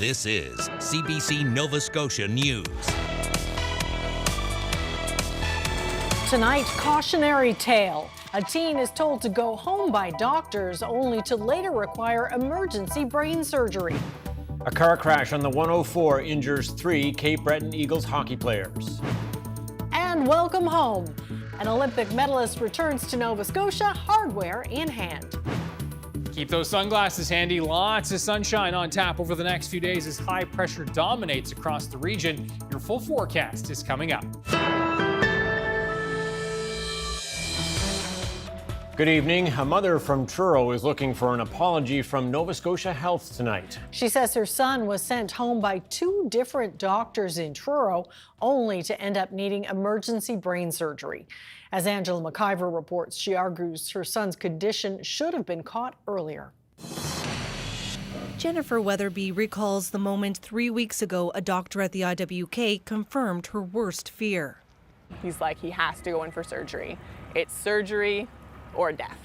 This is CBC Nova Scotia News. Tonight, cautionary tale. A teen is told to go home by doctors only to later require emergency brain surgery. A car crash on the 104 injures 3 Cape Breton Eagles hockey players. And welcome home. An Olympic medalist returns to Nova Scotia, hardware in hand. Keep those sunglasses handy. Lots of sunshine on tap over the next few days as high pressure dominates across the region. Your full forecast is coming up. Good evening. A mother from Truro is looking for an apology from Nova Scotia Health tonight. She says her son was sent home by 2 different doctors in Truro, only to end up needing emergency brain surgery. As Angela McIver reports, she argues her son's condition should have been caught earlier. Jennifer Weatherby recalls the moment 3 weeks ago a doctor at the IWK confirmed her worst fear. He's like, he has to go in for surgery. It's surgery or death.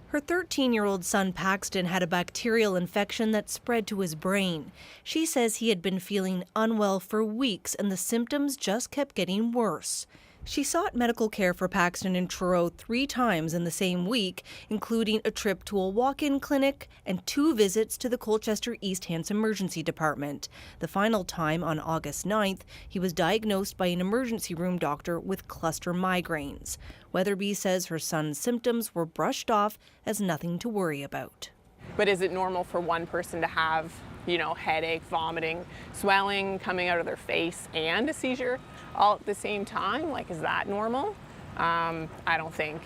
Her 13-year-old son Paxton had a bacterial infection that spread to his brain. She says he had been feeling unwell for weeks and the symptoms just kept getting worse. She sought medical care for Paxton in Truro 3 times in the same week, including a trip to a walk-in clinic and 2 visits to the Colchester East Hants Emergency Department. The final time, on August 9th, he was diagnosed by an emergency room doctor with cluster migraines. Weatherby says her son's symptoms were brushed off as nothing to worry about. But is it normal for one person to have, headache, vomiting, swelling coming out of their face and a seizure all at the same time? Like, is that normal? I don't think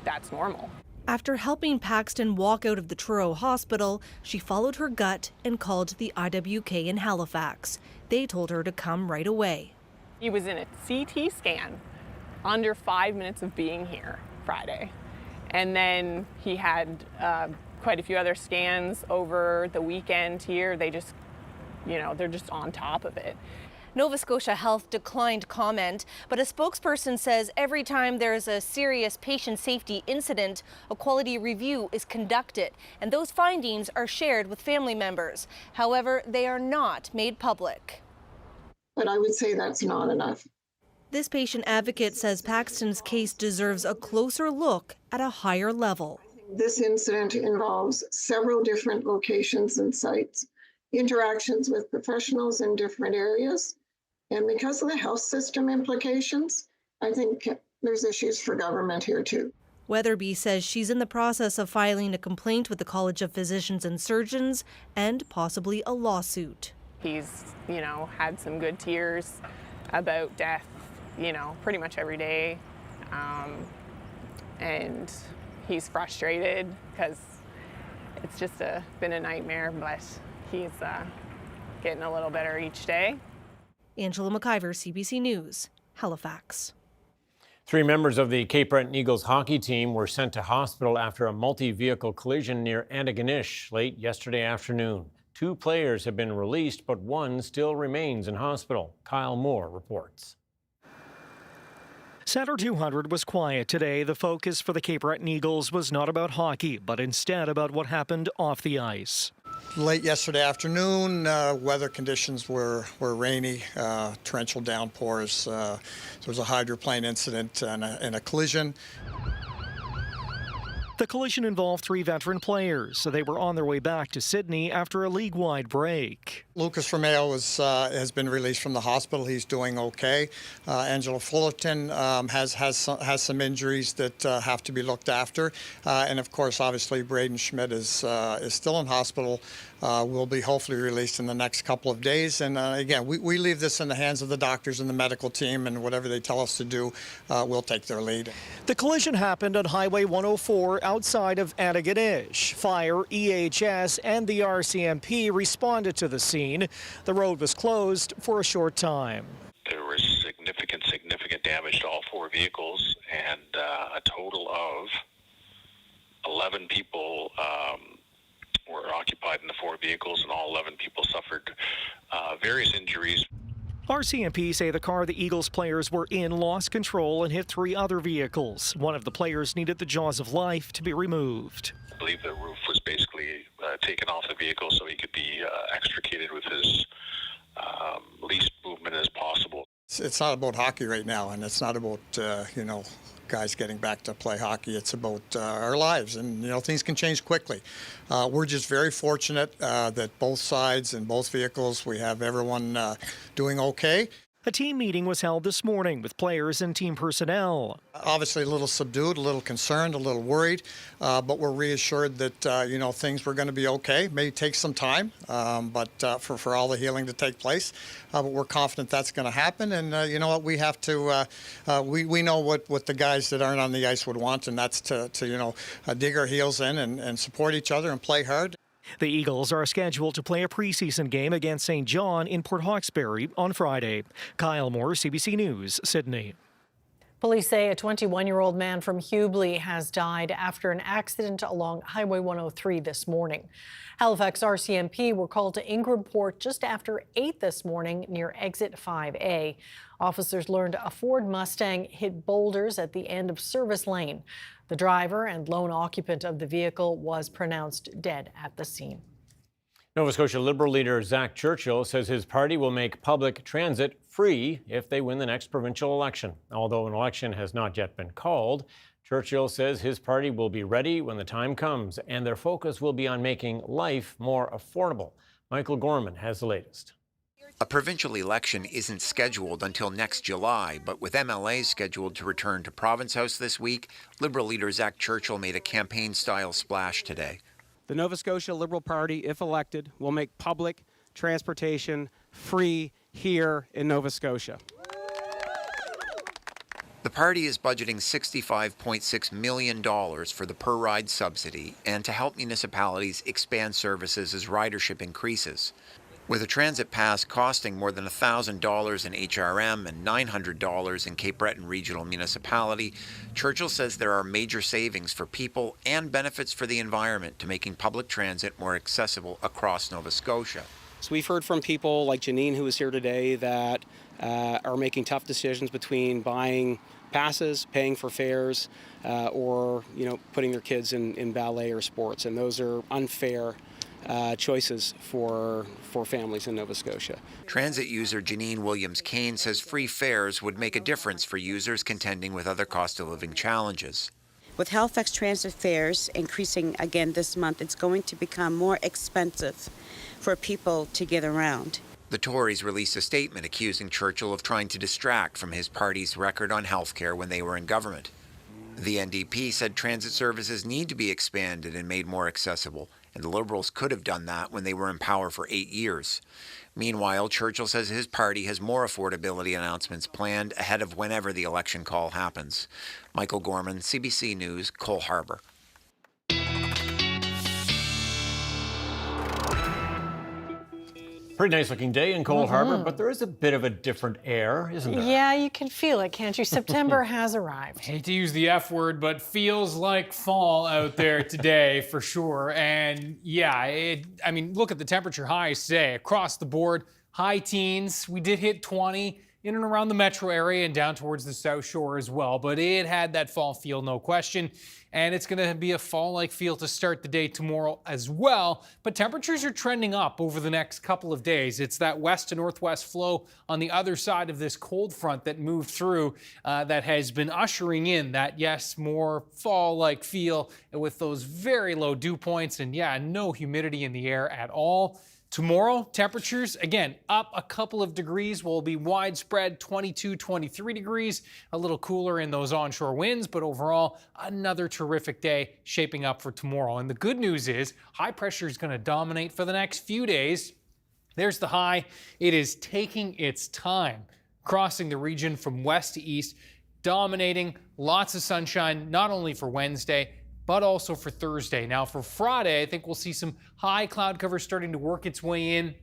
that's normal. After helping Paxton walk out of the Truro hospital, she followed her gut and called the IWK in Halifax. They told her to come right away. He was in a CT scan under 5 minutes of being here Friday. And then he had quite a few other scans over the weekend here. They just, they're just on top of it. Nova Scotia Health declined comment, but a spokesperson says every time there is a serious patient safety incident, a quality review is conducted, and those findings are shared with family members. However, they are not made public. But I would say that's not enough. This patient advocate says Paxton's case deserves a closer look at a higher level. This incident involves several different locations and sites, interactions with professionals in different areas, and because of the health system implications, I think there's issues for government here too. Weatherby says she's in the process of filing a complaint with the College of Physicians and Surgeons and possibly a lawsuit. He's, had some good tears about death, pretty much every day. And he's frustrated because it's just been a nightmare, but he's getting a little better each day. Angela McIver, CBC News, Halifax. 3 members of the Cape Breton Eagles hockey team were sent to hospital after a multi-vehicle collision near Antigonish late yesterday afternoon. 2 players have been released, but 1 still remains in hospital. Kyle Moore reports. Centre 200 was quiet today. The focus for the Cape Breton Eagles was not about hockey, but instead about what happened off the ice. Late yesterday afternoon, weather conditions were rainy, torrential downpours. There was a hydroplane incident and a collision. The collision involved 3 veteran players. They were on their way back to Sydney after a league-wide break. Lucas Romeo has been released from the hospital. He's doing okay. Angela Fullerton has some injuries that have to be looked after. And of course, obviously, Braden Schmidt is still in hospital. Will be hopefully released in the next couple of days. And again, we leave this in the hands of the doctors and the medical team, and whatever they tell us to do, we'll take their lead. The collision happened on Highway 104 outside of Antigonish. Fire, EHS, and the RCMP responded to the scene. The road was closed for a short time. There was significant damage to all 4 vehicles, and a total of 11 people were occupied in the 4 vehicles, and all 11 people suffered various injuries. RCMP say the car the Eagles players were in lost control and hit 3 other vehicles. One of the players needed the jaws of life to be removed. I believe the roof was basically taken off the vehicle so he could be extricated with his least movement as possible. It's not about hockey right now, and it's not about, guys getting back to play hockey. It's about our lives, and, things can change quickly. We're just very fortunate that both sides and both vehicles, we have everyone doing okay. A team meeting was held this morning with players and team personnel. Obviously a little subdued, a little concerned, a little worried, but we're reassured that, things were going to be okay. May take some time, but for all the healing to take place. But we're confident that's going to happen. And you know what, we have to, we know what the guys that aren't on the ice would want, and that's to dig our heels in and support each other and play hard. The Eagles are scheduled to play a preseason game against St. John in Port Hawkesbury on Friday. Kyle Moore, CBC News, Sydney. Police say a 21-year-old man from Hubli has died after an accident along Highway 103 this morning. Halifax RCMP were called to Ingrimport just after 8 this morning near exit 5A. Officers learned a Ford Mustang hit boulders at the end of Service Lane. The driver and lone occupant of the vehicle was pronounced dead at the scene. Nova Scotia Liberal leader Zach Churchill says his party will make public transit free if they win the next provincial election. Although an election has not yet been called, Churchill says his party will be ready when the time comes, and their focus will be on making life more affordable. Michael Gorman has the latest. A provincial election isn't scheduled until next July, but with MLAs scheduled to return to Province House this week, Liberal leader Zach Churchill made a campaign-style splash today. The Nova Scotia Liberal Party, if elected, will make public transportation free here in Nova Scotia. The party is budgeting $65.6 million for the per-ride subsidy and to help municipalities expand services as ridership increases. With a transit pass costing more than $1,000 in HRM and $900 in Cape Breton Regional Municipality, Churchill says there are major savings for people and benefits for the environment to making public transit more accessible across Nova Scotia. So we've heard from people like Janine, who was here today, that are making tough decisions between buying passes, paying for fares, or putting their kids in ballet or sports, and those are unfair choices for families in Nova Scotia. Transit user Janine Williams-Kane says free fares would make a difference for users contending with other cost of living challenges. With Halifax transit fares increasing again this month, it's going to become more expensive for people to get around. The Tories released a statement accusing Churchill of trying to distract from his party's record on healthcare when they were in government. The NDP said transit services need to be expanded and made more accessible, and the Liberals could have done that when they were in power for 8 years. Meanwhile, Churchill says his party has more affordability announcements planned ahead of whenever the election call happens. Michael Gorman, CBC News, Cole Harbour. Pretty nice looking day in Cole Harbour, but there is a bit of a different air, isn't there? Yeah, you can feel it, can't you? September has arrived. Hate to use the F word, but feels like fall out there today for sure. And yeah, look at the temperature highs today across the board. High teens. We did hit 20 in and around the metro area and down towards the South Shore as well. But it had that fall feel, no question. And it's going to be a fall-like feel to start the day tomorrow as well. But temperatures are trending up over the next couple of days. It's that west to northwest flow on the other side of this cold front that moved through that has been ushering in that, yes, more fall-like feel with those very low dew points and, yeah, no humidity in the air at all. Tomorrow, temperatures, again, up a couple of degrees, will be widespread 22, 23 degrees, a little cooler in those onshore winds, but overall, another terrific day shaping up for tomorrow. And the good news is high pressure is going to dominate for the next few days. There's the high. It is taking its time, crossing the region from west to east, dominating, lots of sunshine, not only for Wednesday, but also for Thursday. Now for Friday, I think we'll see some high cloud cover starting to work its way in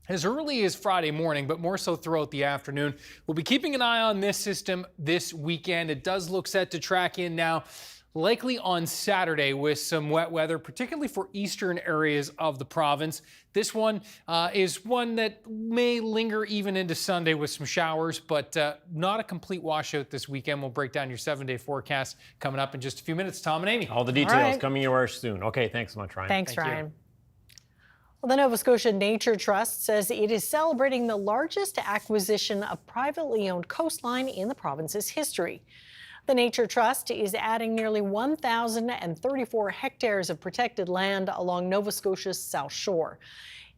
as early as Friday morning, but more so throughout the afternoon. We'll be keeping an eye on this system this weekend. It does look set to track in now, likely on Saturday with some wet weather, particularly for eastern areas of the province. This one is one that may linger even into Sunday with some showers, but not a complete washout this weekend. We'll break down your 7-day forecast coming up in just a few minutes. Tom and Amy. All the details coming your way soon. Okay, thanks so much, Ryan. Thanks, Ryan. Well, the Nova Scotia Nature Trust says it is celebrating the largest acquisition of privately owned coastline in the province's history. The Nature Trust is adding nearly 1,034 hectares of protected land along Nova Scotia's South Shore.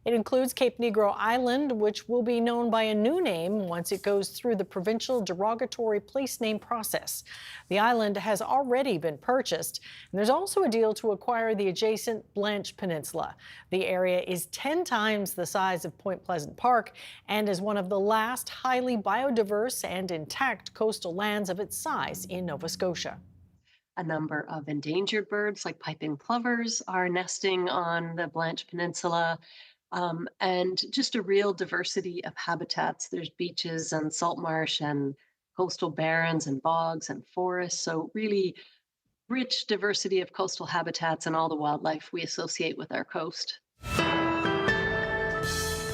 It includes Cape Negro Island, which will be known by a new name once it goes through the provincial derogatory place name process. The island has already been purchased, and there's also a deal to acquire the adjacent Blanche Peninsula. The area is 10 times the size of Point Pleasant Park and is one of the last highly biodiverse and intact coastal lands of its size in Nova Scotia. A number of endangered birds like piping plovers are nesting on the Blanche Peninsula. And just a real diversity of habitats. There's beaches and salt marsh and coastal barrens and bogs and forests. So really rich diversity of coastal habitats and all the wildlife we associate with our coast.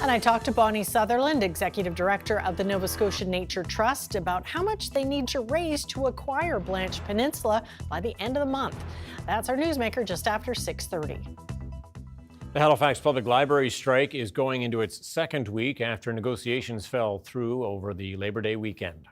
And I talked to Bonnie Sutherland, Executive Director of the Nova Scotia Nature Trust, about how much they need to raise to acquire Blanche Peninsula by the end of the month. That's our newsmaker just after 6:30. The Halifax Public Library strike is going into its second week after negotiations fell through over the Labor Day weekend.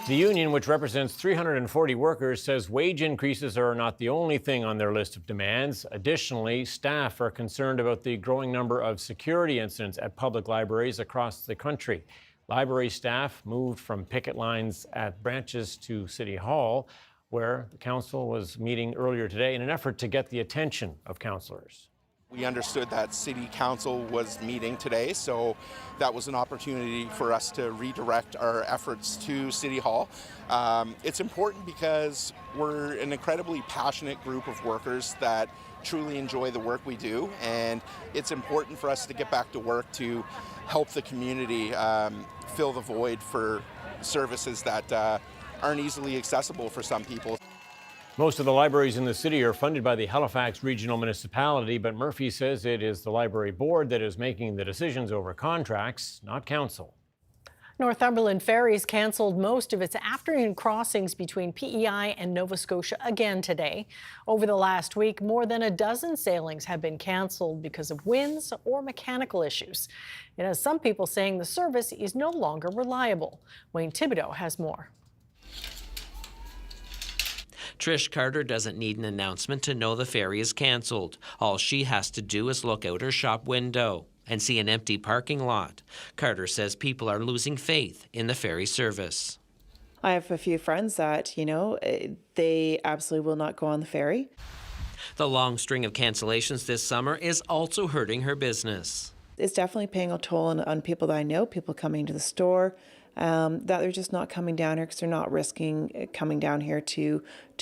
The union, which represents 340 workers, says wage increases are not the only thing on their list of demands. Additionally, staff are concerned about the growing number of security incidents at public libraries across the country. Library staff moved from picket lines at branches to City Hall, where the council was meeting earlier today in an effort to get the attention of councillors. We understood that City Council was meeting today, so that was an opportunity for us to redirect our efforts to City Hall. It's important because we're an incredibly passionate group of workers that truly enjoy the work we do, and it's important for us to get back to work to help the community fill the void for services that aren't easily accessible for some people. Most of the libraries in the city are funded by the Halifax Regional Municipality, but Murphy says it is the library board that is making the decisions over contracts, not council. Northumberland Ferries canceled most of its afternoon crossings between PEI and Nova Scotia again today. Over the last week, more than a dozen sailings have been canceled because of winds or mechanical issues. It has some people saying the service is no longer reliable. Wayne Thibodeau has more. Trish Carter doesn't need an announcement to know the ferry is canceled. All she has to do is look out her shop window and see an empty parking lot. Carter says people are losing faith in the ferry service. I have a few friends that, they absolutely will not go on the ferry. The long string of cancellations this summer is also hurting her business. It's definitely paying a toll on people that I know, people coming to the store, that they're just not coming down here because they're not risking coming down here to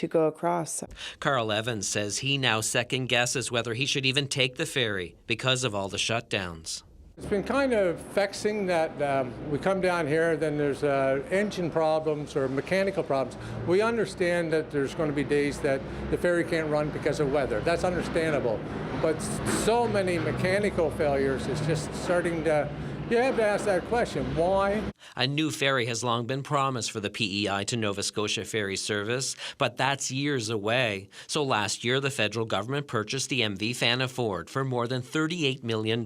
go across. Carl Evans says he now second guesses whether he should even take the ferry because of all the shutdowns. It's been kind of vexing that we come down here, then there's engine problems or mechanical problems. We understand that there's going to be days that the ferry can't run because of weather. That's understandable. But so many mechanical failures is just starting to, you have to ask that question, why? A new ferry has long been promised for the PEI to Nova Scotia ferry service, but that's years away. So last year, the federal government purchased the MV Fanaford for more than $38 million.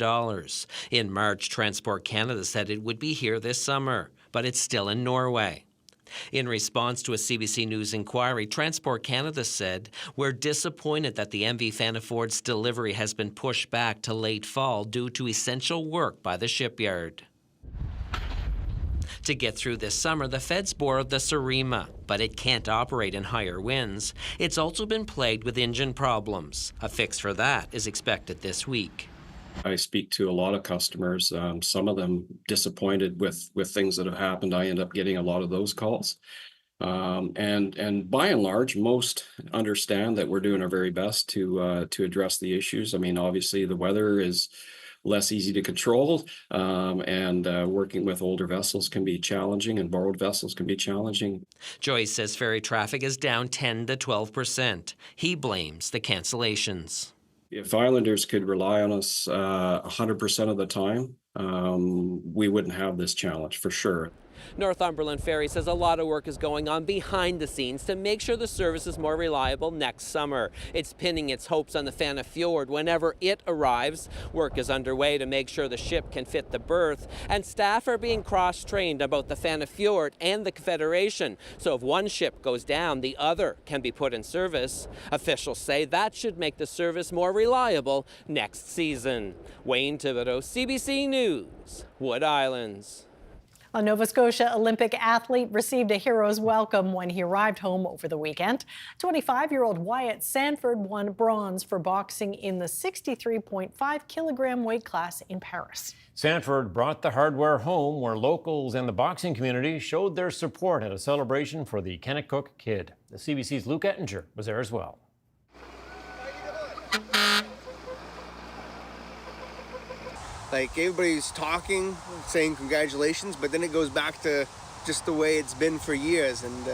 In March, Transport Canada said it would be here this summer, but it's still in Norway. In response to a CBC News inquiry, Transport Canada said, "We're disappointed that the MV Fanaford's delivery has been pushed back to late fall due to essential work by the shipyard." To get through this summer, the feds borrowed the Surima, but it can't operate in higher winds. It's also been plagued with engine problems. A fix for that is expected this week. I speak to a lot of customers, some of them disappointed with things that have happened. I end up getting a lot of those calls. And by and large, most understand that we're doing our very best to address the issues. I mean, obviously the weather is less easy to control, and working with older vessels can be challenging, and borrowed vessels can be challenging. Joyce says ferry traffic is down 10 to 12%. He blames the cancellations. If Islanders could rely on us 100% of the time, we wouldn't have this challenge for sure. Northumberland Ferry says a lot of work is going on behind the scenes to make sure the service is more reliable next summer. It's pinning its hopes on the Fana Fjord whenever it arrives. Work is underway to make sure the ship can fit the berth, and staff are being cross-trained about the Fana Fjord and the Confederation, so if one ship goes down, the other can be put in service. Officials say that should make the service more reliable next season. Wayne Thibodeau, CBC News, Wood Islands. A Nova Scotia Olympic athlete received a hero's welcome when he arrived home over the weekend. 25-year-old Wyatt Sanford won bronze for boxing in the 63.5 kilogram weight class in Paris. Sanford brought the hardware home, where locals and the boxing community showed their support at a celebration for the Kennecook Kid. The CBC's Luke Ettinger was there as well. Like, everybody's talking, saying congratulations, but then it goes back to just the way it's been for years. And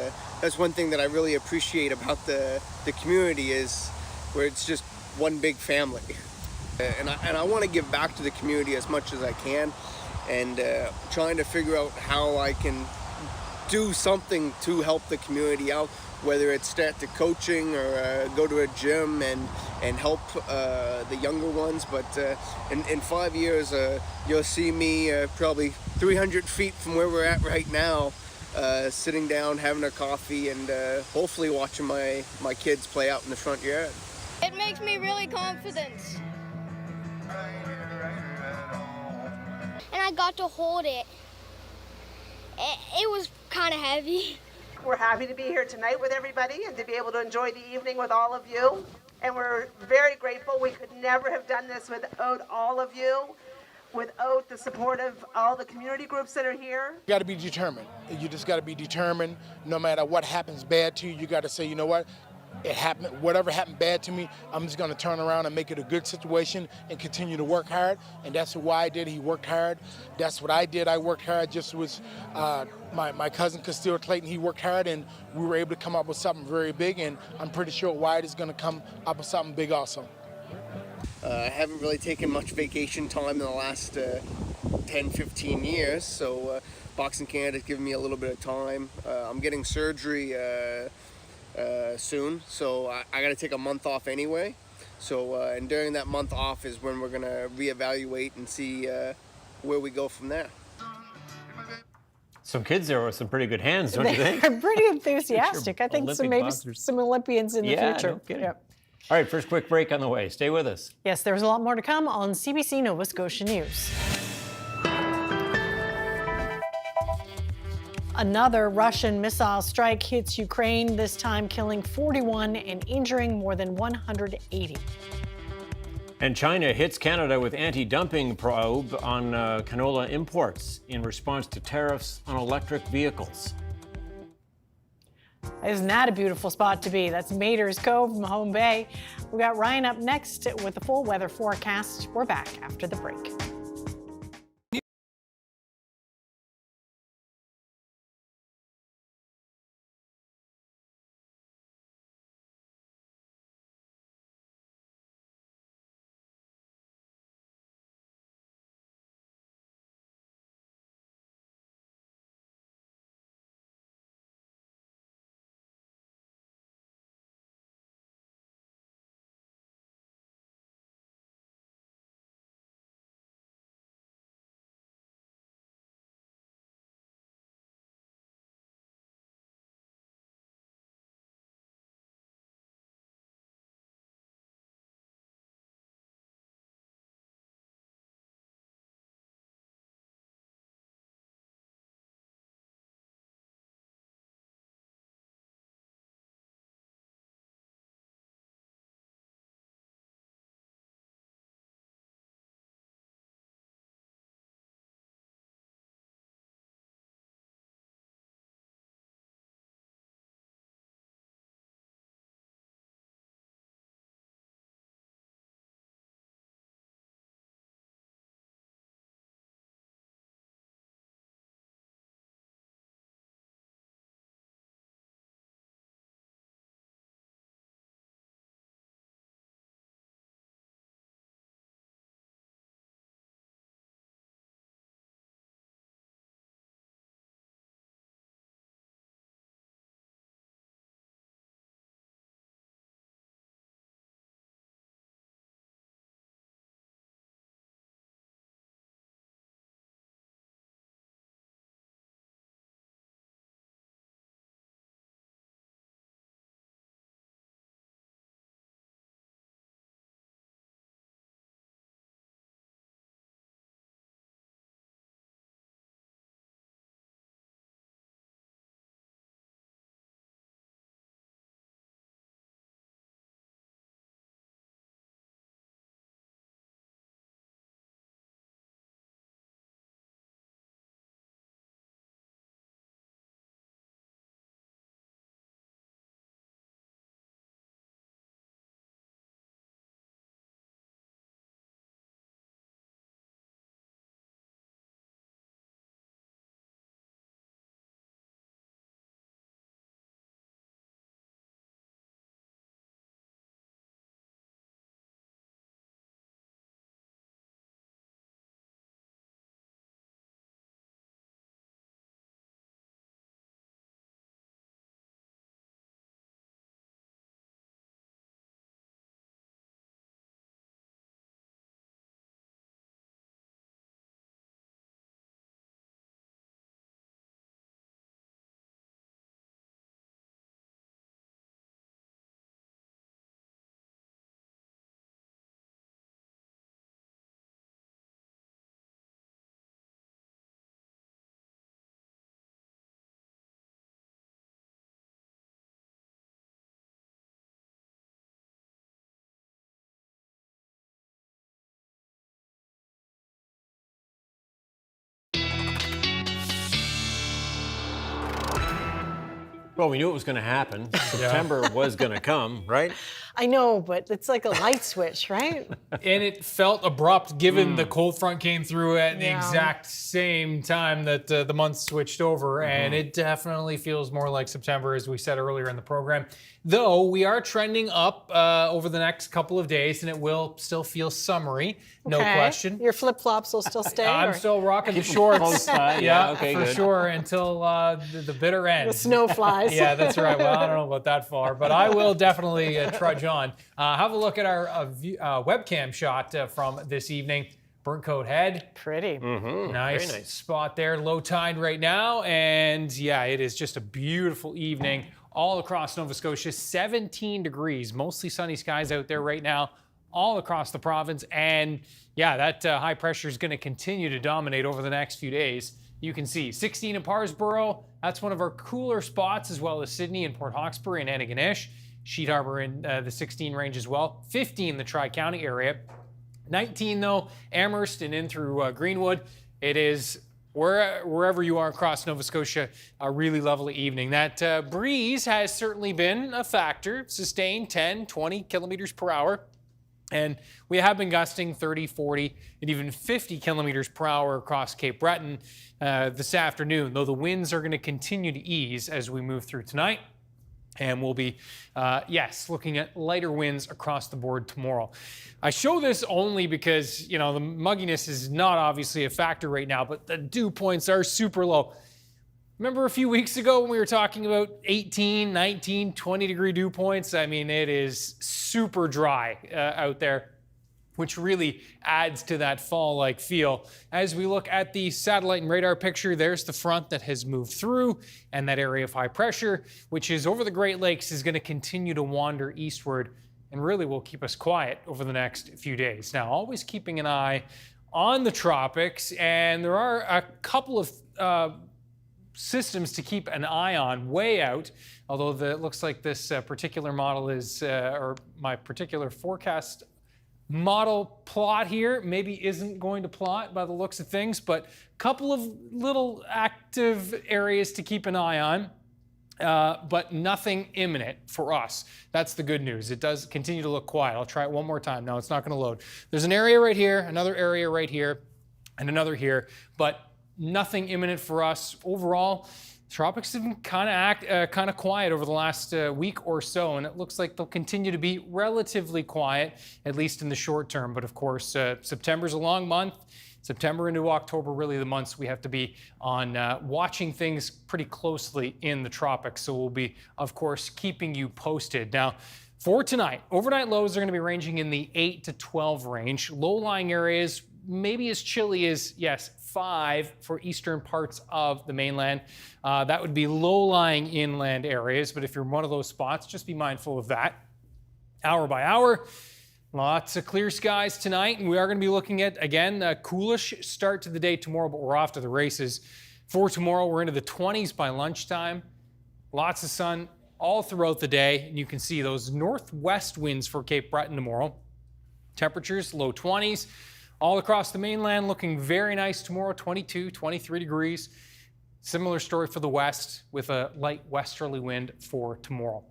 that's one thing that I really appreciate about the community, is where it's just one big family. And I want to give back to the community as much as I can, and trying to figure out how I can do something to help the community out, whether it's start to coaching or go to a gym and help the younger ones. But in 5 years, you'll see me probably 300 feet from where we're at right now, sitting down, having a coffee, and hopefully watching my kids play out in the front yard. It makes me really confident. And I got to hold it. It was kind of heavy. We're happy to be here tonight with everybody and to be able to enjoy the evening with all of you. And we're very grateful. We could never have done this without all of you, without the support of all the community groups that are here. You got to be determined. You just got to be determined. No matter what happens bad to you, you got to say, you know what? It happened. Whatever happened bad to me, I'm just going to turn around and make it a good situation and continue to work hard. And that's what I did. He worked hard. That's what I did. I worked hard. Just with my cousin Castile Clayton, he worked hard, and we were able to come up with something very big. And I'm pretty sure Wyatt is going to come up with something big also. I haven't really taken much vacation time in the last 10, 15 years, so Boxing Canada has given me a little bit of time. I'm getting surgery soon, so I got to take a month off anyway. So and during that month off is when we're going to reevaluate and see where we go from there. Some kids there with some pretty good hands, don't you think? They're pretty enthusiastic. I think Olympic some Olympians in the future. No kidding. Yep. All right, first quick break on the way. Stay with us. Yes, there's a lot more to come on CBC Nova Scotia News. Another Russian missile strike hits Ukraine, this time killing 41 and injuring more than 180. And China hits Canada with anti-dumping probe on canola imports in response to tariffs on electric vehicles. Isn't that a beautiful spot to be? That's Mater's Cove from Home Bay. We got Ryan up next with the full weather forecast. We're back after the break. Well, we knew it was going to happen. September was going to come, right? I know, but it's like a light switch, right? And it felt abrupt given the cold front came through at the Yeah. exact same time that the months switched over. And it definitely feels more like September, as we said earlier in the program. Though we are trending up over the next couple of days, and it will still feel summery, no Okay. question. Your flip-flops will still stay? I'm or- still rocking the Keep 'em shorts. close by. Yeah, Okay, for good. sure, until the bitter end. The snow flies. Yeah, that's right. Well, I don't know about that far, but I will definitely trudge on. Have a look at our webcam shot from this evening. Burnt Coat Head. Pretty. Nice, Very nice. spot there. Low tide right now. And yeah, it is just a beautiful evening all across Nova Scotia. 17 degrees, mostly sunny skies out there right now, all across the province. And yeah, that high pressure is going to continue to dominate over the next few days. You can see 16 in Parsboro. That's one of our cooler spots, as well as Sydney and Port Hawkesbury and Antigonish. Sheet Harbour in the 16 range as well. 15 the Tri-County area. 19 though, Amherst and in through Greenwood. It is wherever you are across Nova Scotia, a really lovely evening. That breeze has certainly been a factor. Sustained 10, 20 kilometers per hour. And we have been gusting 30, 40, and even 50 kilometers per hour across Cape Breton this afternoon, though the winds are going to continue to ease as we move through tonight. And we'll be, looking at lighter winds across the board tomorrow. I show this only because, the mugginess is not obviously a factor right now, but the dew points are super low. Remember a few weeks ago when we were talking about 18, 19, 20 degree dew points? I mean, it is super dry out there, which really adds to that fall-like feel. As we look at the satellite and radar picture, there's the front that has moved through, and that area of high pressure, which is over the Great Lakes, is going to continue to wander eastward and really will keep us quiet over the next few days. Now, always keeping an eye on the tropics, and there are a couple of systems to keep an eye on way out, although it looks like this particular model is, or my particular forecast model plot here maybe isn't going to plot by the looks of things, but a couple of little active areas to keep an eye on, but nothing imminent for us. That's the good news. It does continue to look quiet. I'll try it one more time. No, it's not going to load. There's an area right here, another area right here, and another here, but nothing imminent for us. Overall, tropics have been kind of quiet over the last week or so, and it looks like they'll continue to be relatively quiet, at least in the short term. But of course, September's a long month. September into October, really the months we have to be on watching things pretty closely in the tropics. So we'll be, of course, keeping you posted. Now, for tonight, overnight lows are going to be ranging in the 8 to 12 range. Low-lying areas, maybe as chilly as, 5 for eastern parts of the mainland. That would be low-lying inland areas, but if you're in one of those spots, just be mindful of that. Hour by hour, lots of clear skies tonight, and we are going to be looking at, again, a coolish start to the day tomorrow, but we're off to the races. For tomorrow, we're into the 20s by lunchtime. Lots of sun all throughout the day, and you can see those northwest winds for Cape Breton tomorrow. Temperatures, low 20s. All across the mainland, looking very nice tomorrow, 22, 23 degrees. Similar story for the west with a light westerly wind for tomorrow.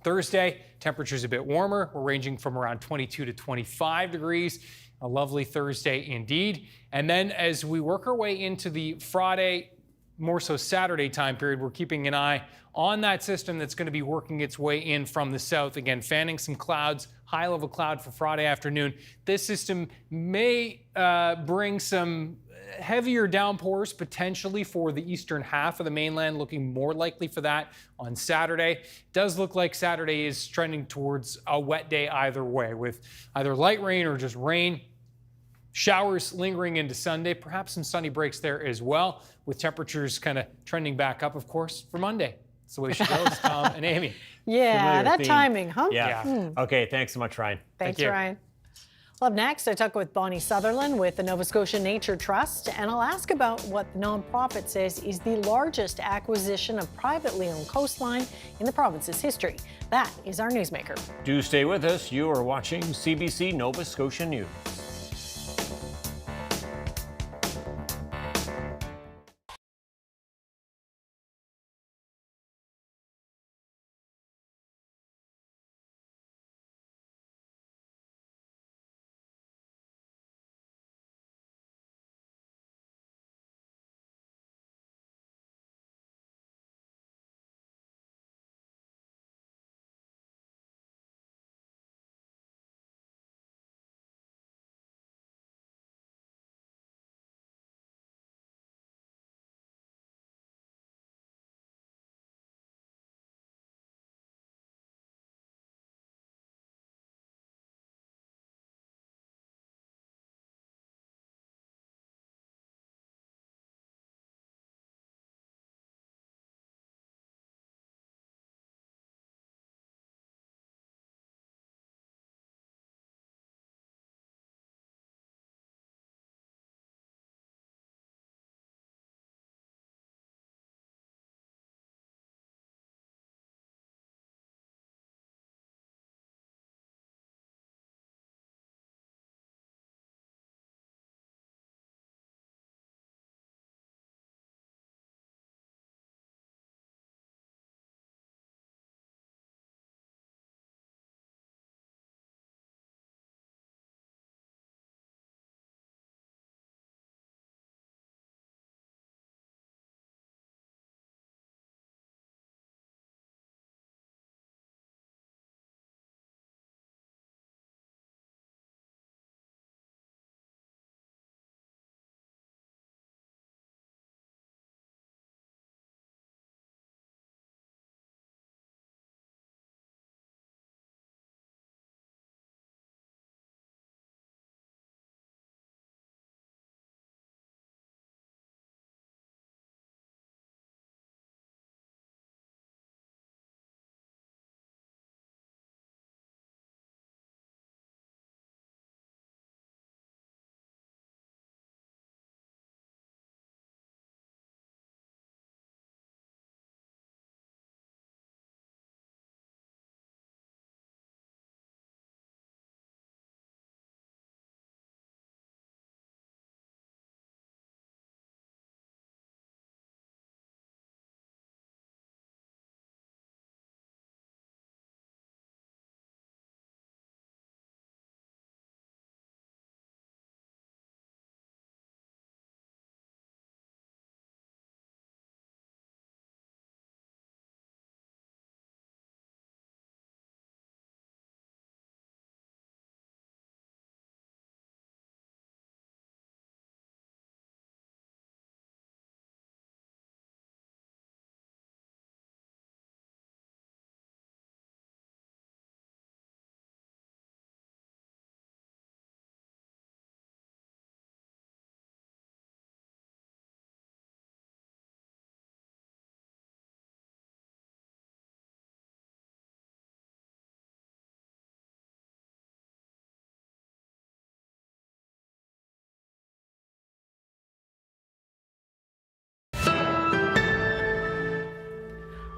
Thursday, temperatures a bit warmer. We're ranging from around 22 to 25 degrees. A lovely Thursday indeed. And then as we work our way into the Friday, more so Saturday time period, we're keeping an eye on that system that's going to be working its way in from the south. Again, fanning some clouds, high-level cloud for Friday afternoon. This system may bring some heavier downpours potentially for the eastern half of the mainland, looking more likely for that on Saturday. It does look like Saturday is trending towards a wet day either way, with either light rain or just rain. Showers lingering into Sunday, perhaps some sunny breaks there as well, with temperatures kind of trending back up, of course, for Monday. That's the way she goes, Tom and Amy. Yeah, Familiar that theme. timing, huh? Yeah. Okay, thanks so much, Ryan. Thanks, Thank you. Ryan. Well, up next, I talk with Bonnie Sutherland with the Nova Scotia Nature Trust, and I'll ask about what the nonprofit says is the largest acquisition of privately owned coastline in the province's history. That is our newsmaker. Do stay with us. You are watching CBC Nova Scotia News.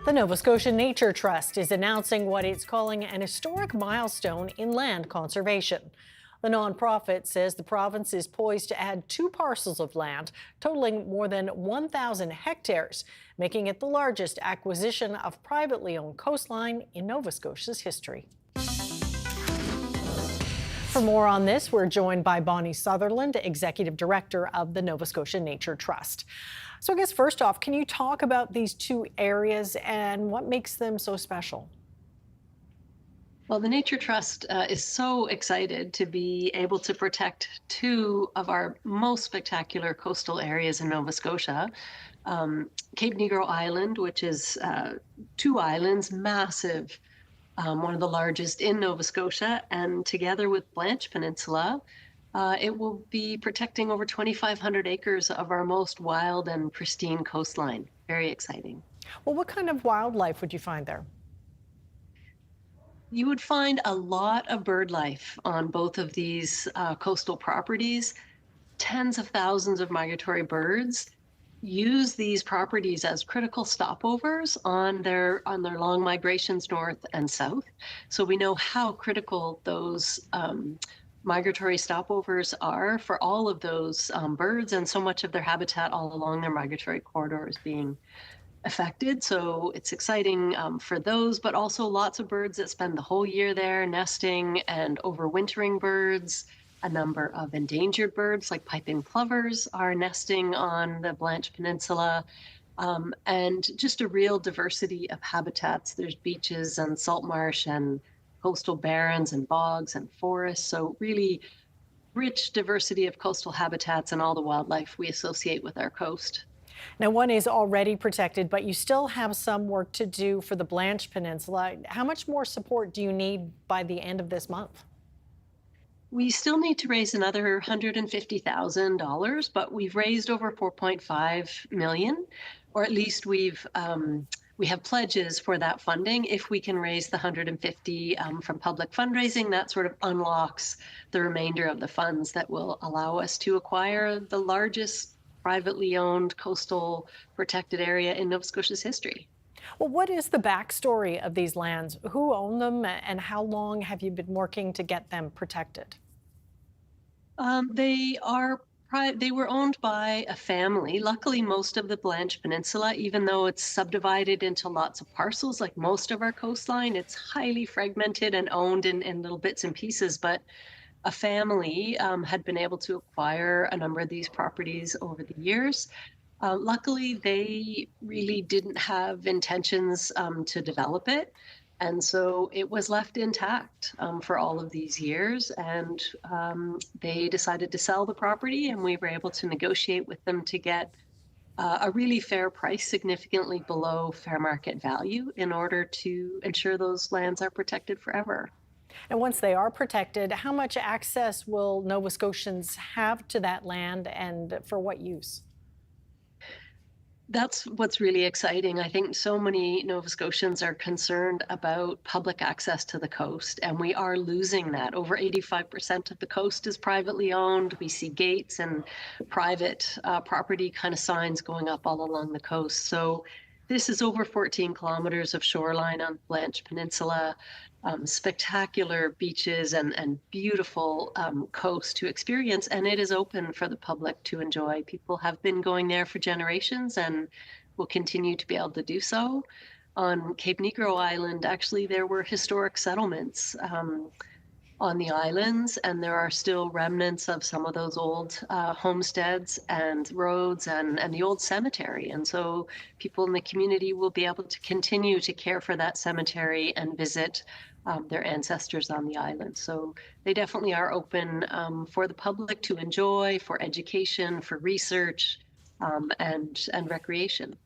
The Nova Scotia Nature Trust is announcing what it's calling an historic milestone in land conservation. The nonprofit says the province is poised to add 2 parcels of land totaling more than 1,000 hectares, making it the largest acquisition of privately owned coastline in Nova Scotia's history. For more on this, we're joined by Bonnie Sutherland, Executive Director of the Nova Scotia Nature Trust. So I guess first off, can you talk about these 2 areas and what makes them so special? Well, the Nature Trust is so excited to be able to protect 2 of our most spectacular coastal areas in Nova Scotia. Cape Negro Island, which is 2 islands, massive, one of the largest in Nova Scotia, and together with Blanche Peninsula, it will be protecting over 2,500 acres of our most wild and pristine coastline. Very exciting. Well, what kind of wildlife would you find there? You would find a lot of bird life on both of these coastal properties. Tens of thousands of migratory birds use these properties as critical stopovers on their long migrations north and south. So we know how critical those migratory stopovers are for all of those birds, and so much of their habitat all along their migratory corridor is being affected. So it's exciting for those, but also lots of birds that spend the whole year there nesting and overwintering birds. A number of endangered birds like piping plovers are nesting on the Blanche Peninsula, and just a real diversity of habitats. There's beaches and salt marsh and coastal barrens and bogs and forests. So really rich diversity of coastal habitats and all the wildlife we associate with our coast. Now, one is already protected, but you still have some work to do for the Blanche Peninsula. How much more support do you need by the end of this month? We still need to raise another $150,000, but we've raised over $4.5 million, or at least we have pledges for that funding. If we can raise the $150 from public fundraising, that sort of unlocks the remainder of the funds that will allow us to acquire the largest privately owned coastal protected area in Nova Scotia's history. Well, what is the backstory of these lands? Who own them, and how long have you been working to get them protected? They were owned by a family. Luckily, most of the Blanche Peninsula, even though it's subdivided into lots of parcels, like most of our coastline, it's highly fragmented and owned in little bits and pieces. But a family had been able to acquire a number of these properties over the years. Luckily, they really didn't have intentions to develop it. And so it was left intact for all of these years. And they decided to sell the property, and we were able to negotiate with them to get a really fair price, significantly below fair market value, in order to ensure those lands are protected forever. And once they are protected, how much access will Nova Scotians have to that land, and for what use? That's what's really exciting. I think so many Nova Scotians are concerned about public access to the coast, and we are losing that. Over 85% of the coast is privately owned. We see gates and private property kind of signs going up all along the coast. So this is over 14 kilometers of shoreline on Blanche Peninsula, spectacular beaches and beautiful coast to experience, and it is open for the public to enjoy. People have been going there for generations and will continue to be able to do so. On Cape Negro Island, actually, there were historic settlements on the islands, and there are still remnants of some of those old homesteads and roads and the old cemetery. And so people in the community will be able to continue to care for that cemetery and visit their ancestors on the island. So they definitely are open for the public to enjoy, for education, for research, and recreation.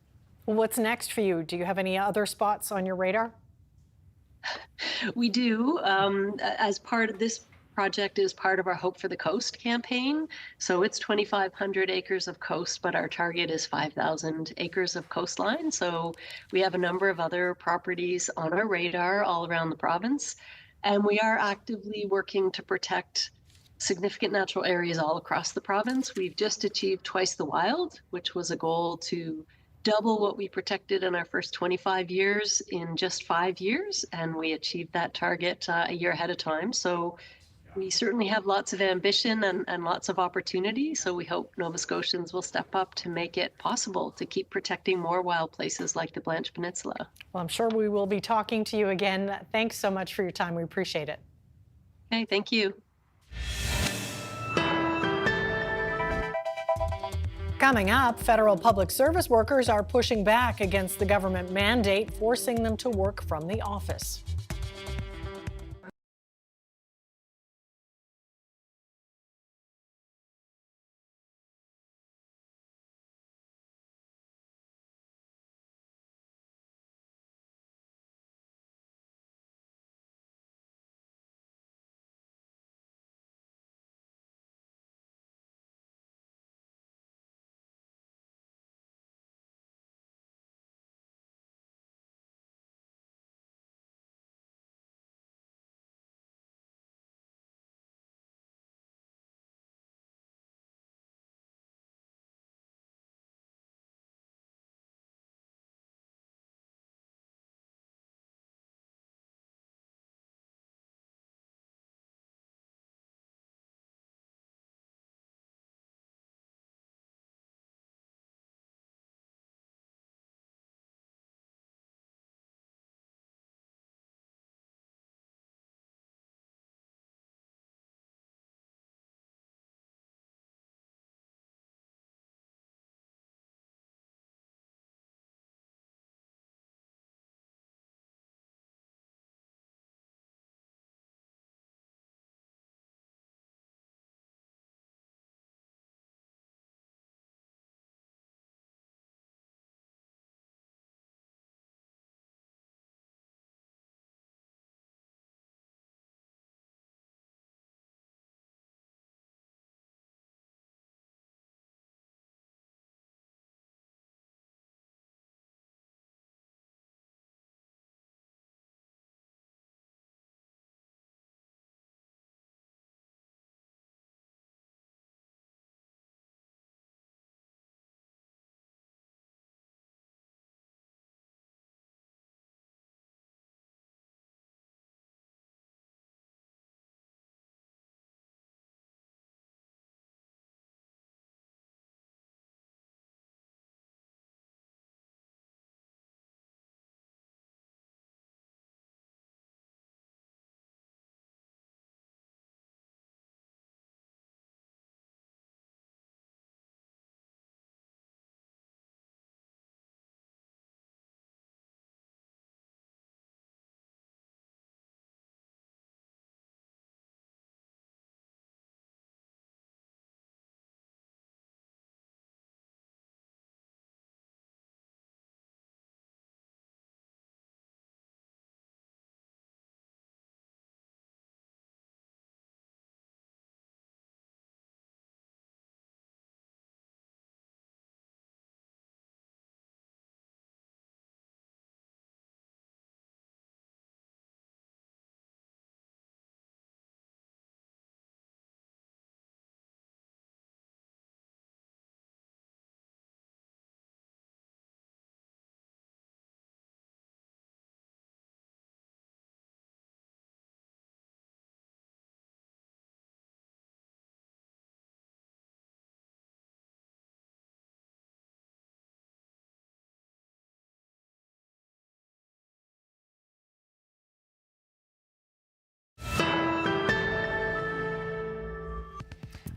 Well, what's next for you? Do you have any other spots on your radar? We do. As part of this project is part of our Hope for the Coast campaign. So it's 2,500 acres of coast, but our target is 5,000 acres of coastline. So we have a number of other properties on our radar all around the province. And we are actively working to protect significant natural areas all across the province. We've just achieved twice the wild, which was a goal to double what we protected in our first 25 years in just 5 years, and we achieved that target a year ahead of time. So we certainly have lots of ambition and lots of opportunity. So we hope Nova Scotians will step up to make it possible to keep protecting more wild places like the Blanche Peninsula. Well, I'm sure we will be talking to you again. Thanks so much for your time. We appreciate it. Okay, thank you. Coming up, federal public service workers are pushing back against the government mandate forcing them to work from the office.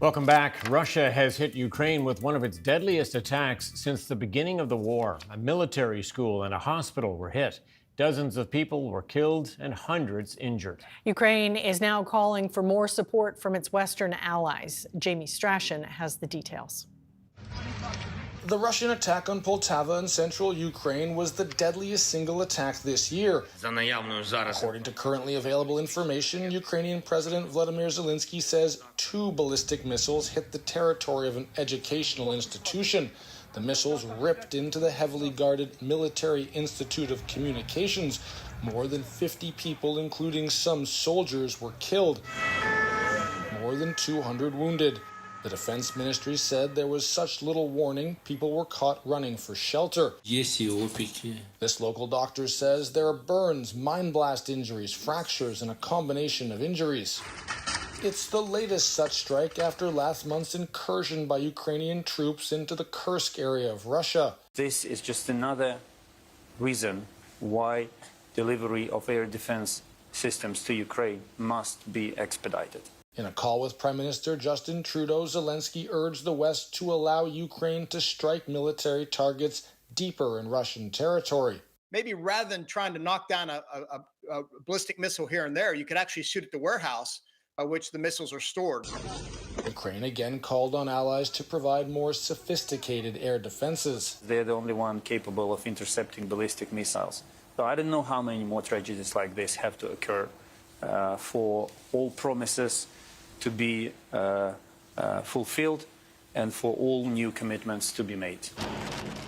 Welcome back. Russia has hit Ukraine with one of its deadliest attacks since the beginning of the war. A military school and a hospital were hit. Dozens of people were killed and hundreds injured. Ukraine is now calling for more support from its Western allies. Jamie Strachan has the details. The Russian attack on Poltava in central Ukraine was the deadliest single attack this year. According to currently available information, Ukrainian President Vladimir Zelensky says 2 ballistic missiles hit the territory of an educational institution. The missiles ripped into the heavily guarded Military Institute of Communications. More than 50 people, including some soldiers, were killed. More than 200 wounded. The defense ministry said there was such little warning, people were caught running for shelter. This local doctor says there are burns, mine blast injuries, fractures, and a combination of injuries. It's the latest such strike after last month's incursion by Ukrainian troops into the Kursk area of Russia. This is just another reason why delivery of air defense systems to Ukraine must be expedited. In a call with Prime Minister Justin Trudeau, Zelensky urged the West to allow Ukraine to strike military targets deeper in Russian territory. Maybe rather than trying to knock down a ballistic missile here and there, you could actually shoot at the warehouse by which the missiles are stored. Ukraine again called on allies to provide more sophisticated air defenses. They're the only one capable of intercepting ballistic missiles. So I don't know how many more tragedies like this have to occur for all promises to be fulfilled and for all new commitments to be made.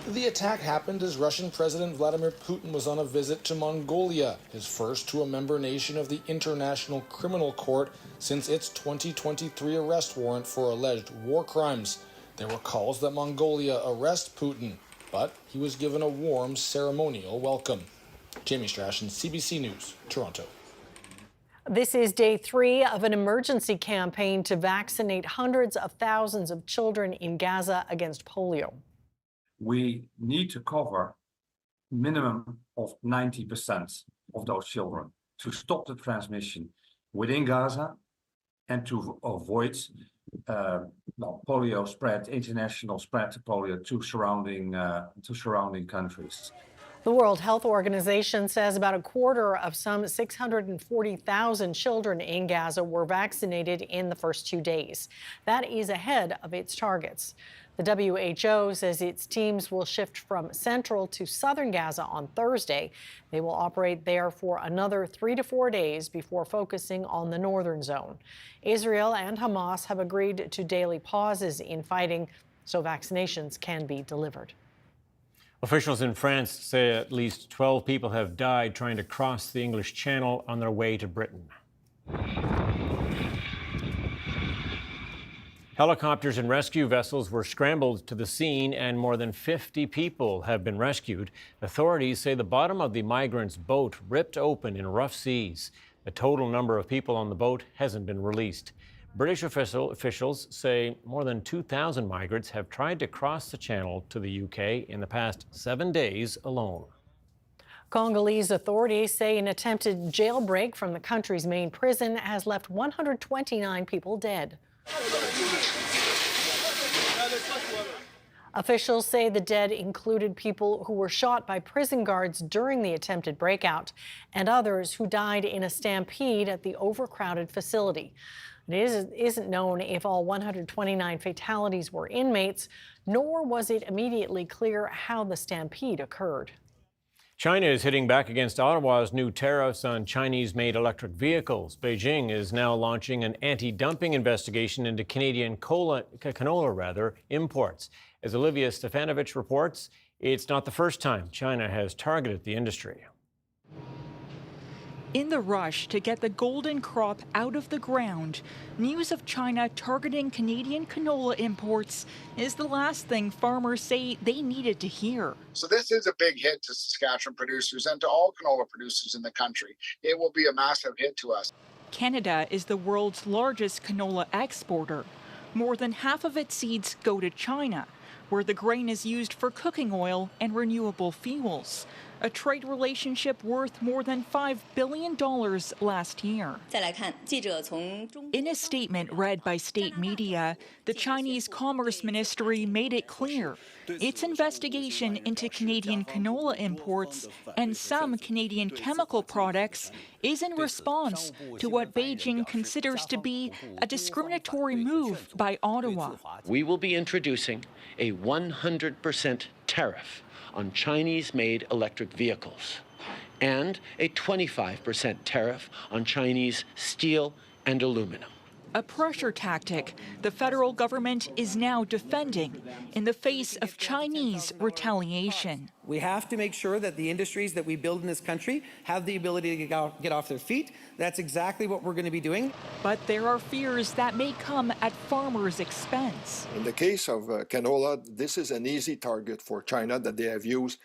The attack happened as Russian President Vladimir Putin was on a visit to Mongolia, his first to a member nation of the International Criminal Court since its 2023 arrest warrant for alleged war crimes. There were calls that Mongolia arrest Putin, but he was given a warm ceremonial welcome. Jamie Strachan, CBC News, Toronto. This is day 3 of an emergency campaign to vaccinate hundreds of thousands of children in Gaza against polio. We need to cover minimum of 90% of those children to stop the transmission within Gaza and to avoid polio spread, international spread to polio to surrounding countries. The World Health Organization says about a quarter of some 640,000 children in Gaza were vaccinated in the first 2 days. That is ahead of its targets. The WHO says its teams will shift from central to southern Gaza on Thursday. They will operate there for another 3 to 4 days before focusing on the northern zone. Israel and Hamas have agreed to daily pauses in fighting so vaccinations can be delivered. Officials in France say at least 12 people have died trying to cross the English Channel on their way to Britain. Helicopters and rescue vessels were scrambled to the scene and more than 50 people have been rescued. Authorities say the bottom of the migrants' boat ripped open in rough seas. The total number of people on the boat hasn't been released. British officials say more than 2,000 migrants have tried to cross the channel to the UK in the past 7 days alone. Congolese authorities say an attempted jailbreak from the country's main prison has left 129 people dead. Officials say the dead included people who were shot by prison guards during the attempted breakout and others who died in a stampede at the overcrowded facility. It isn't known if all 129 fatalities were inmates, nor was it immediately clear how the stampede occurred. China is hitting back against Ottawa's new tariffs on Chinese-made electric vehicles. Beijing is now launching an anti-dumping investigation into Canadian canola imports. As Olivia Stefanovich reports, it's not the first time China has targeted the industry. In the rush to get the golden crop out of the ground, news of China targeting Canadian canola imports is the last thing farmers say they needed to hear. So this is a big hit to Saskatchewan producers and to all canola producers in the country. It will be a massive hit to us. Canada is the world's largest canola exporter. More than half of its seeds go to China, where the grain is used for cooking oil and renewable fuels. A trade relationship worth more than $5 billion last year. In a statement read by state media, the Chinese Commerce Ministry made it clear its investigation into Canadian canola imports and some Canadian chemical products is in response to what Beijing considers to be a discriminatory move by Ottawa. We will be introducing a 100% tariff on Chinese-made electric vehicles and a 25% tariff on Chinese steel and aluminum. a pressure tactic the federal government is now defending in the face of Chinese retaliation. We have to make sure that the industries that we build in this country have the ability to get off their feet. That's exactly what we're going to be doing. But there are fears that may come at farmers' expense. In the case of canola, this is an easy target for China that they have used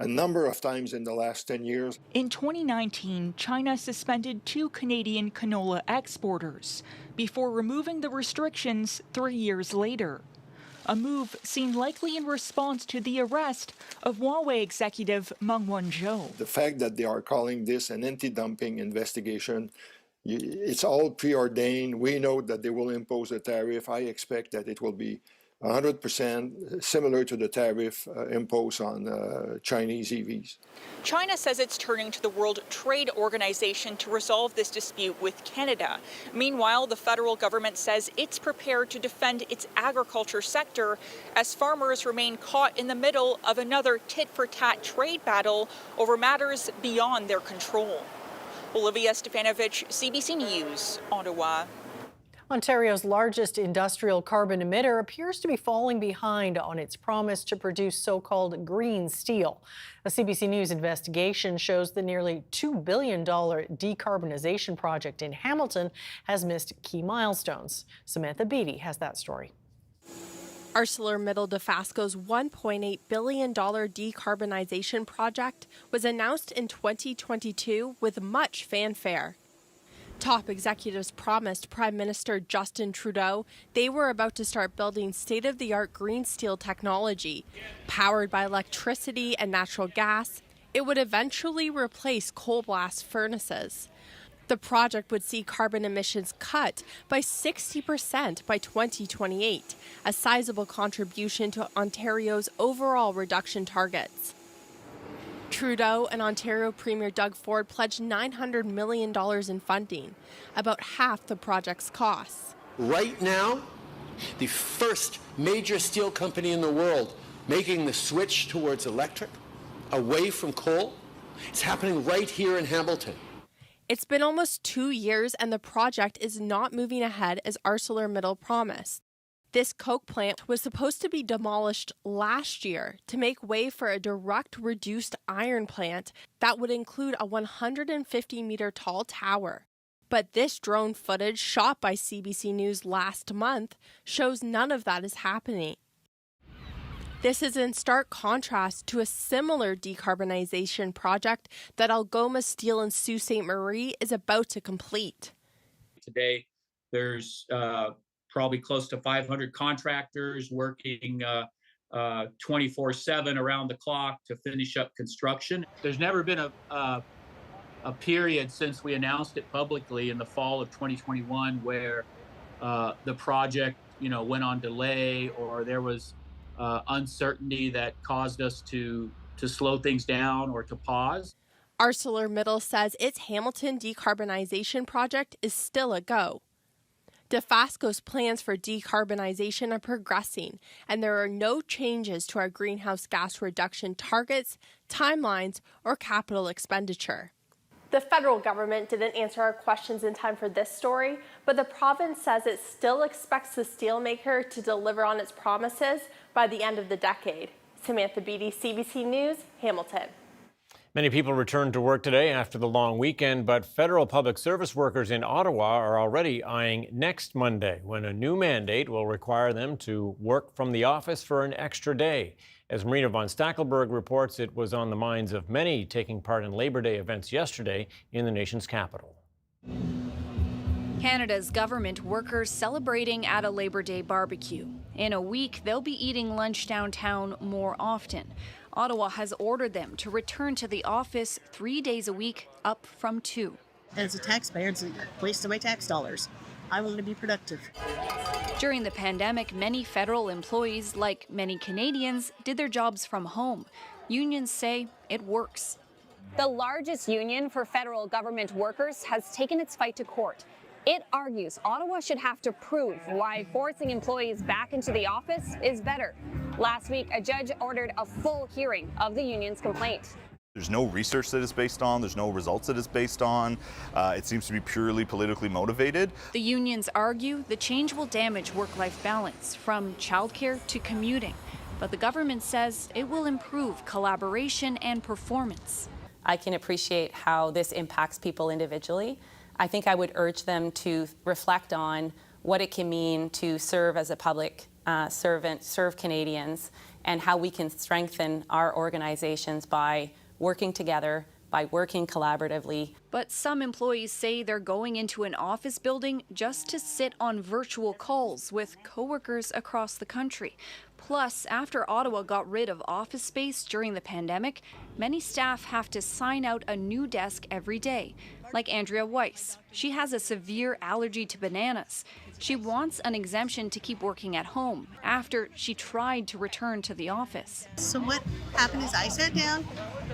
a number of times in the last 10 years. In 2019, China suspended 2 Canadian canola exporters before removing the restrictions 3 years later. A move seen likely in response to the arrest of Huawei executive Meng Wanzhou. The fact that they are calling this an anti-dumping investigation, it's all preordained. We know that they will impose a tariff. I expect that it will be 100% similar to the tariff imposed on Chinese EVs. China says it's turning to the World Trade Organization to resolve this dispute with Canada. Meanwhile, the federal government says it's prepared to defend its agriculture sector as farmers remain caught in the middle of another tit-for-tat trade battle over matters beyond their control. Olivia Stefanovich, CBC News, Ottawa. Ontario's largest industrial carbon emitter appears to be falling behind on its promise to produce so-called green steel. A CBC News investigation shows the nearly $2 billion decarbonization project in Hamilton has missed key milestones. Samantha Beattie has that story. ArcelorMittal Dofasco's $1.8 billion decarbonization project was announced in 2022 with much fanfare. Top executives promised Prime Minister Justin Trudeau they were about to start building state-of-the-art green steel technology. Powered by electricity and natural gas, it would eventually replace coal blast furnaces. The project would see carbon emissions cut by 60% by 2028, a sizable contribution to Ontario's overall reduction targets. Trudeau and Ontario Premier Doug Ford pledged $900 million in funding, about half the project's costs. Right now, the first major steel company in the world making the switch towards electric, away from coal, it's happening right here in Hamilton. It's been almost 2 years and the project is not moving ahead as ArcelorMittal promised. This coke plant was supposed to be demolished last year to make way for a direct reduced iron plant that would include a 150-meter tall tower. But this drone footage shot by CBC News last month shows none of that is happening. This is in stark contrast to a similar decarbonization project that Algoma Steel in Sault Ste. Marie is about to complete. Today, there's probably close to 500 contractors working 24/7 around the clock to finish up construction. There's never been a period since we announced it publicly in the fall of 2021 where the project, went on delay or there was uncertainty that caused us to slow things down or to pause. ArcelorMittal says its Hamilton decarbonization project is still a go. Dofasco's plans for decarbonization are progressing, and there are no changes to our greenhouse gas reduction targets, timelines, or capital expenditure. The federal government didn't answer our questions in time for this story, but the province says it still expects the steelmaker to deliver on its promises by the end of the decade. Samantha Beattie, CBC News, Hamilton. Many people returned to work today after the long weekend, but federal public service workers in Ottawa are already eyeing next Monday, when a new mandate will require them to work from the office for an extra day. As Marina von Stackelberg reports, it was on the minds of many taking part in Labor Day events yesterday in the nation's capital. Canada's government workers celebrating at a Labor Day barbecue. In a week, they'll be eating lunch downtown more often. Ottawa has ordered them to return to the office 3 days a week, up from 2. As a taxpayer, it's a waste of my tax dollars. I want to be productive. During the pandemic, many federal employees, like many Canadians, did their jobs from home. Unions say it works. The largest union for federal government workers has taken its fight to court. It argues Ottawa should have to prove why forcing employees back into the office is better. Last week, a judge ordered a full hearing of the union's complaint. There's no research that it's based on, there's no results that it's based on. It seems to be purely politically motivated. The unions argue the change will damage work-life balance, from childcare to commuting. But the government says it will improve collaboration and performance. I can appreciate how this impacts people individually. I think I would urge them to reflect on what it can mean to serve as a public servant, serve Canadians, and how we can strengthen our organizations by working together, by working collaboratively. But some employees say they're going into an office building just to sit on virtual calls with coworkers across the country. Plus, after Ottawa got rid of office space during the pandemic, many staff have to sign out a new desk every day, like Andrea Weiss. She has a severe allergy to bananas. She wants an exemption to keep working at home after she tried to return to the office. So what happened is I sat down,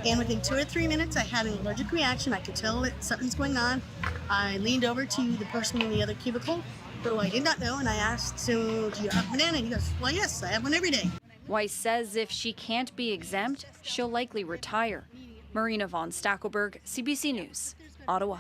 and within 2 or 3 minutes, I had an allergic reaction. I could tell that something's going on. I leaned over to the person in the other cubicle, who I did not know, and I asked, so do you have a banana? And he goes, well, yes, I have one every day. Weiss says if she can't be exempt, she'll likely retire. Marina von Stackelberg, CBC News, Ottawa.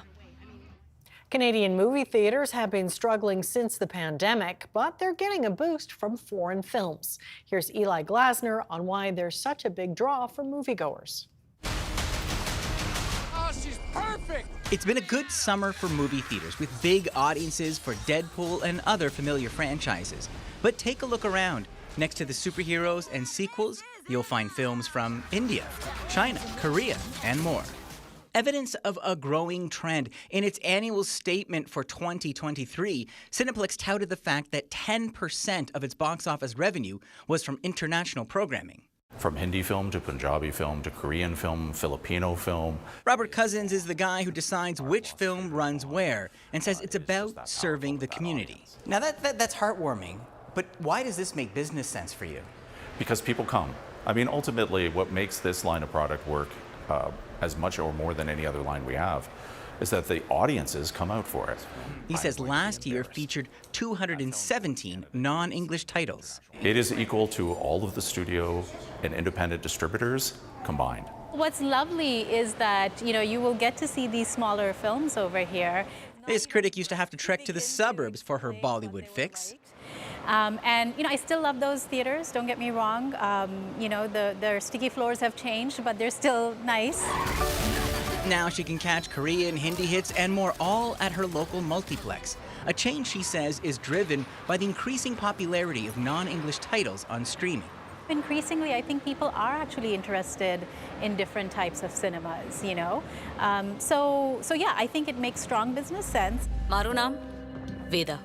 Canadian movie theaters have been struggling since the pandemic, but they're getting a boost from foreign films. Here's Eli Glasner on why there's such a big draw for moviegoers. Oh, she's perfect! It's been a good summer for movie theaters with big audiences for Deadpool and other familiar franchises. But take a look around. Next to the superheroes and sequels, you'll find films from India, China, Korea, and more. Evidence of a growing trend. In its annual statement for 2023, Cineplex touted the fact that 10% of its box office revenue was from international programming. From Hindi film to Punjabi film to Korean film, Filipino film. Robert Cousins is the guy who decides which film runs where and says it's about serving the community. Now that's heartwarming, but why does this make business sense for you? Because people come. I mean, ultimately, what makes this line of product work as much or more than any other line we have is that the audiences come out for it. He says last year featured 217 non-English titles. It is equal to all of the studio and independent distributors combined. What's lovely is that, you will get to see these smaller films over here. This critic used to have to trek to the suburbs for her Bollywood fix. I still love those theaters, don't get me wrong. Their sticky floors have changed, but they're still nice. Now she can catch Korean, Hindi hits, and more, all at her local multiplex. A change she says is driven by the increasing popularity of non-English titles on streaming. Increasingly, I think people are actually interested in different types of cinemas, So yeah, I think it makes strong business sense. Maru naam Veda.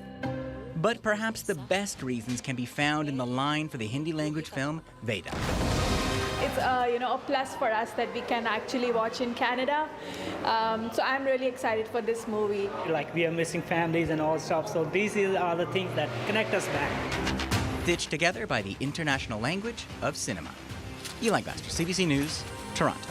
But perhaps the best reasons can be found in the line for the Hindi language film Veda. It's a plus for us that we can actually watch in Canada. So I'm really excited for this movie. Like we are missing families and all stuff, so these are the things that connect us back. Stitched together by the international language of cinema. Eli Glasner, CBC News, Toronto.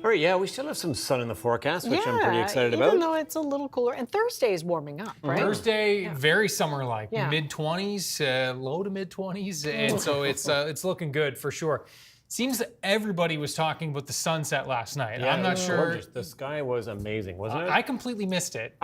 All right, yeah, we still have some sun in the forecast, which I'm pretty excited about. Even though it's a little cooler. And Thursday is warming up, right? Thursday, very summer-like, Yeah. mid-20s, low to mid-20s, and so it's looking good for sure. Seems that everybody was talking about the sunset last night. Yeah, I'm not it was sure. gorgeous. The sky was amazing, wasn't it? I completely missed it.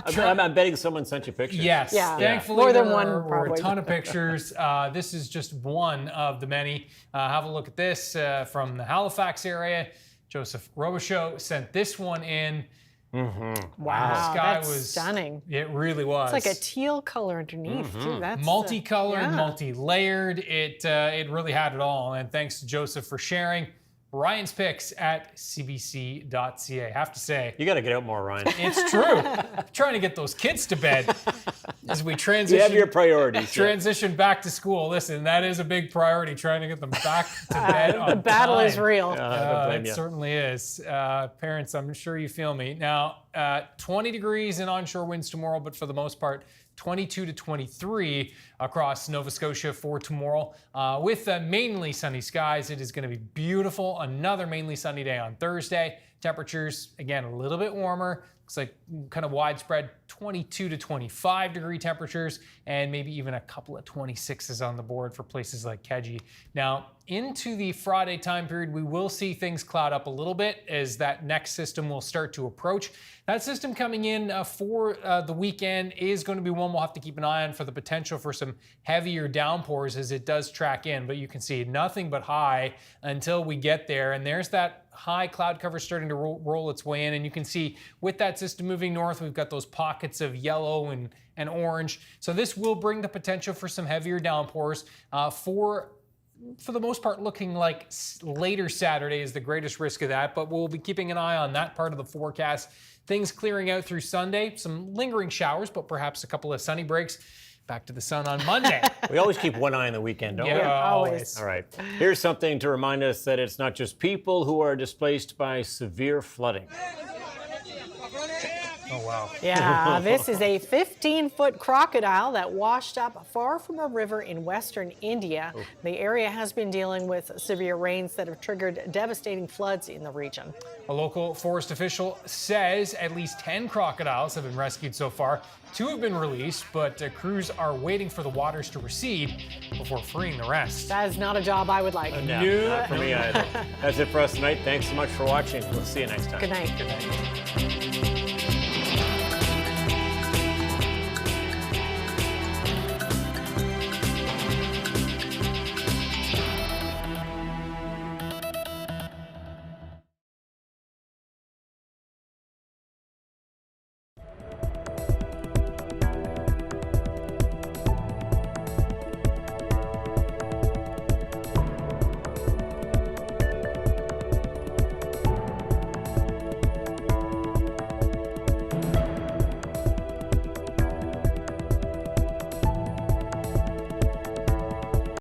I'm betting someone sent you pictures. Yes, thankfully More than there one, were a probably. ton of pictures. This is just one of the many. Have a look at this from the Halifax area. Joseph Robichaud sent this one in. Wow, The sky that's was stunning. It really was. It's like a teal color underneath, too. That's multicolored, yeah. multi-layered. It really had it all. And thanks to Joseph for sharing. Ryan's picks at cbc.ca. Have to say, You got to get out more, Ryan. it's true. I'm trying to get those kids to bed as we transition. You have your priorities. Transition back to school. Listen, that is a big priority. Trying to get them back to bed on The battle time. is real. don't blame It you. certainly is. Parents, I'm sure you feel me. Now, 20 degrees and onshore winds tomorrow, but for the most part, 22 to 23 across Nova Scotia for tomorrow. With mainly sunny skies, it is going to be beautiful. Another mainly sunny day on Thursday. Temperatures, again, a little bit warmer. Looks like kind of widespread 22 to 25 degree temperatures, and maybe even a couple of 26s on the board for places like Keji. Now, into the Friday time period, we will see things cloud up a little bit as that next system will start to approach. That system coming in for the weekend is going to be one we'll have to keep an eye on for the potential for some heavier downpours as it does track in. But you can see nothing but high until we get there. And there's that high cloud cover starting to roll its way in. And you can see with that system moving north, we've got those pockets of yellow and orange. So this will bring the potential for some heavier downpours for the most part, looking like later Saturday is the greatest risk of that, but we'll be keeping an eye on that part of the forecast. Things clearing out through Sunday, some lingering showers, but perhaps a couple of sunny breaks. Back to the sun on Monday. We always keep one eye on the weekend, don't we? Yeah, always. All right. Here's something to remind us that it's not just people who are displaced by severe flooding. Oh, wow. Yeah, this is a 15-foot crocodile that washed up far from a river in western India. The area has been dealing with severe rains that have triggered devastating floods in the region. A local forest official says at least 10 crocodiles have been rescued so far. 2 have been released, but crews are waiting for the waters to recede before freeing the rest. That is not a job I would like. No, not for me either. That's it for us tonight. Thanks so much for watching. We'll see you next time. Good night. Good night.